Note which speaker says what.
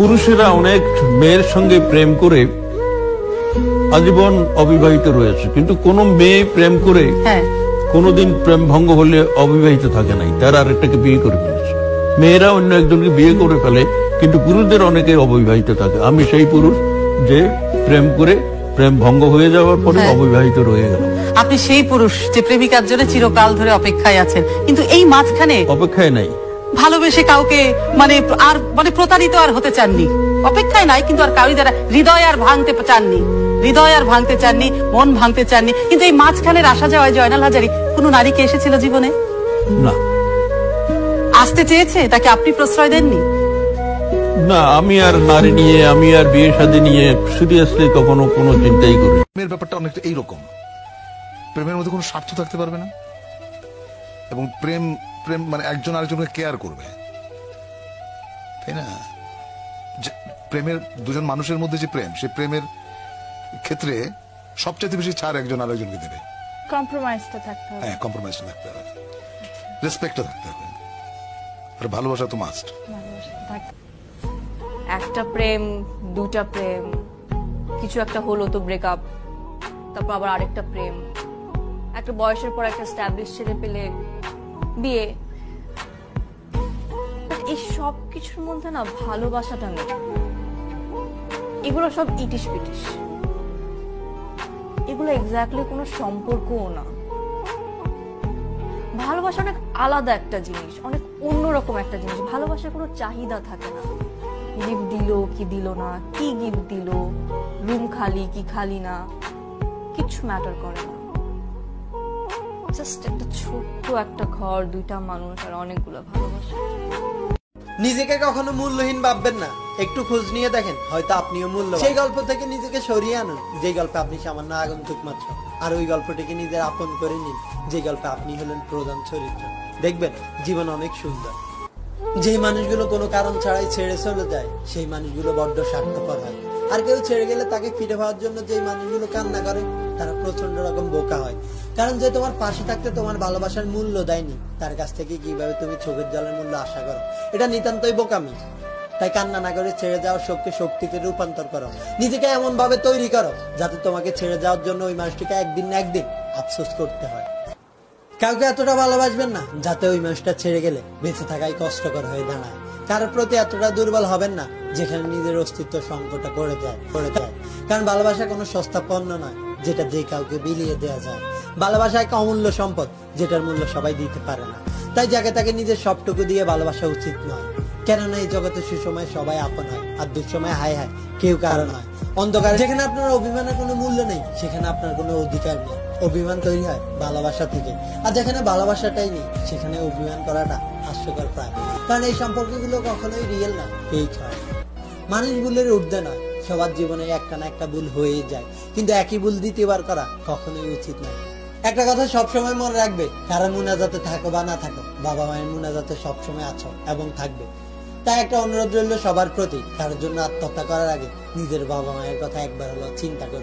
Speaker 1: পুরুষেরা অনেক মেয়ের সঙ্গে প্রেম করে আজীবন অবিবাহিত রয়েছে, কিন্তু কোন মেয়ে প্রেম করে কোনদিন প্রেম ভঙ্গ হলে অবিবাহিত থাকে নাই, তারা আরেকটাকে বিয়ে করে ফেলেছে। মেয়েরা অন্য একজনকে বিয়ে করে ফেলে, কিন্তু পুরুষদের অনেকে অবিবাহিত থাকে। আমি সেই পুরুষ যে প্রেম করে প্রেম ভঙ্গ হয়ে যাওয়ার পরে অবিবাহিত রয়ে গেল।
Speaker 2: আপনি সেই পুরুষ যে প্রেমিকার জন্য চিরকাল ধরে অপেক্ষায় আছেন, কিন্তু এই মাঝখানে
Speaker 1: অপেক্ষায় নাই,
Speaker 2: ভালোবেসে কাউকে মানে প্রতারিত আর হতে চাননি, অপেক্ষায় নাই কিন্তু আর কাউরি দ্বারা হৃদয় আর ভাঙতে চাননি, মন ভাঙতে চাননি। কিন্তু এই মাঝখানের আসা যাওয়ায় জয়নাল হাজারী কোন নারীকে এসেছিল জীবনে?
Speaker 1: না।
Speaker 2: আসতে চেয়েছে, তাকে আপনি প্রশ্রয় দেননি?
Speaker 1: না, আমি আর নারী নিয়ে, আমি আর বিয়ে শাদী নিয়ে সিরিয়াসলি কখনো কোনো চিন্তাই করি।
Speaker 3: প্রেমের ব্যাপারটা অনেকটা এইরকম, প্রেমের মধ্যে কোনো স্বার্থ থাকতে পারবে না, এবং প্রেম মানে একজন আরেকজনকে কেয়ার করবে, তাই না? প্রেমের দুজন মানুষের মধ্যে যে প্রেম, সেই প্রেমের ক্ষেত্রে সবচেয়ে বেশি ছাড় একজন আরেকজনকে দেবে।
Speaker 4: কম্প্রোমাইজটা থাকতে হবে।
Speaker 3: হ্যাঁ, কম্প্রোমাইজটা থাকতে হবে, রেসপেক্টটা থাকতে হবে, আর ভালোবাসা তো মাস্ট।
Speaker 4: একটা প্রেম, দুটা প্রেম, কিছু একটা হলো তো ব্রেকআপ, তারপর আবার আরেকটা প্রেম, একটা বয়সের পর একটা এস্টাবলিশ ছেলে পেলে বিয়ে। এই সব কিছুর মধ্যে না ভালোবাসাটা নেই, এগুলো সব ইটিশ পিটিশ, এগুলো এক্স্যাক্টলি কোনো সম্পর্কও না। ভালোবাসা অনেক আলাদা একটা জিনিস, অনেক অন্যরকম একটা জিনিস। ভালোবাসার কোনো চাহিদা থাকে না, গিফট দিল কি দিল না, কি গিফট দিল, রুম খালি কি খালি না, কিছু ম্যাটার করে না। জাস্ট একটা ছোট্ট একটা ঘর, দুইটা মানুষ আর অনেকগুলো ভালোবাসা।
Speaker 5: নিজেকে কখনো মূল্যহীন ভাববেন না, একটু খোঁজ নিয়ে দেখেন, হয়তো আপনিও মূল্যবান। সেই গল্প থেকে নিজেকে সরিয়ে আনুন যে গল্পে আপনি সামান্য আগন্তুক মাত্র, আর ওই গল্পটিকে নিজের আপন করে নিন যে গল্পে আপনি হলেন প্রধান চরিত্র। দেখবেন জীবন অনেক সুন্দর। যেই মানুষগুলো কোনো কারণ ছাড়াই ছেড়ে চলে যায়, সেই মানুষগুলো বড্ড স্বার্থপর হয়। আর কেউ ছেড়ে গেলে তাকে ফিরে পাওয়ার জন্য যেই মানুষগুলো কান্না করে, তারা প্রচন্ড রকম বোকা হয়। কারণ যে তোমার পাশে থাকতে তোমার ভালোবাসার মূল্য দেয়নি, তার কাছ থেকে কিভাবে তুমি চোখের জলের মূল্য আশা করো? এটা নিতান্তই বোকামি। তাই কান্না না করে ছেড়ে যাওয়ার শোককে শক্তিতে রূপান্তর করো, নিজেকে এমন ভাবে তৈরি করো যাতে তোমাকে ছেড়ে যাওয়ার জন্য ওই মানুষটিকে একদিন না একদিন আফসোস করতে হয়। কাউকে এতটা ভালোবাসবেন না যাতে ওই মানুষটা ছেড়ে গেলে বেঁচে থাকাই কষ্টকর হয়ে দাঁড়ায়। কারোর প্রতি এতটা দুর্বল হবেন না যেখানে নিজের অস্তিত্ব সংকটে পড়ে যায়। কারণ ভালোবাসা কোনো সস্তা পণ্য নয় যেটা যে কাউকে বিলিয়ে দেওয়া যায়। ভালোবাসা এক অমূল্য সম্পদ যেটার মূল্য সবাই দিতে পারে না। তাই যাকে তাকে নিজের সবটুকু দিয়ে ভালোবাসা উচিত নয়। কেননা এই জগতে সুসময় সবাই আপন হয়, আর দুঃসময় হায় হায় কেউ কারো নয়। অন্ধকারে যেখানে আপনার অভিমানের কোনো মূল্য নেই, সেখানে আপনার কোনো অধিকার নেই। অভিমান তৈরি হয় ভালোবাসা থেকে, আর যেখানে ভালোবাসাটাই নেই সেখানে অভিমান করাটা হাস্যকর প্রায়। কারণ এই সম্পর্কগুলো কখনোই রিয়েল না, ফেক হয়। মানুষ ভুলের ঊর্ধ্বে নয়, সবার জীবনে একটা না একটা ভুল হয়েই যায়, কিন্তু একই ভুল দ্বিতীয়বার করা কখনোই উচিত নয়। একটা কথা সবসময় মনে রাখবে, কারো মুনাজাতে থাকো বা না থাকো, বাবা মায়ের মুনাজাতে সবসময় আছো এবং থাকবে। তাই একটা অনুরোধ রইল সবার প্রতি, কারোর জন্য আত্মহত্যা করার আগে নিজের বাবা মায়ের কথা একবার হলো চিন্তা করবে।